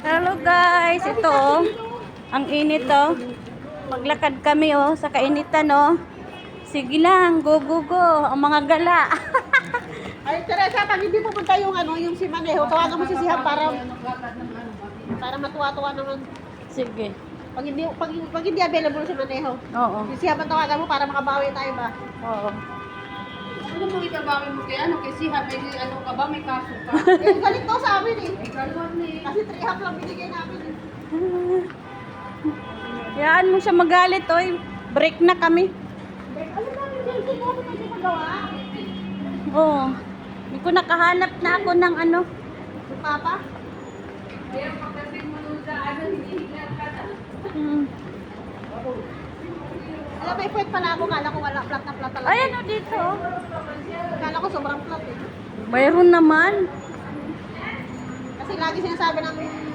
Hello guys, ito oh. Ang init oh. Maglakad kami oh sa kainitan oh. Sige lang, go go go. Ang mga gala. Ay, Teresa, pag hindi pupunta yung yung si Maneho, tawagan mo si Sihan para matuwa-tuwa naman. Sige. Pag hindi available si Maneho, Oo. si Sihan tawagan mo para makabawi tayo ba? Oo. Ano mo itabawin mo kay kay Siha, may ka ba, may kaso ka? Eh, galit to sa amin eh. Ay, kalwan ni. Kasi 3 half lang binigay namin eh. Hayaan mo siya magalit oh. Break na kami. Ano namin dyan? Kung ano pwede magawa? Oo. Hindi ko nakahanap na ako ng ano. Si Papa? Kaya pagdating mo nun sa hinihilan ka na. Hmm. Alam, may point pala ako. Kala ko wala. Flat na flat talaga. Ay, ano dito oh. Kala ko sobrang flat eh. Mayroon naman. Kasi lagi sinasabi ng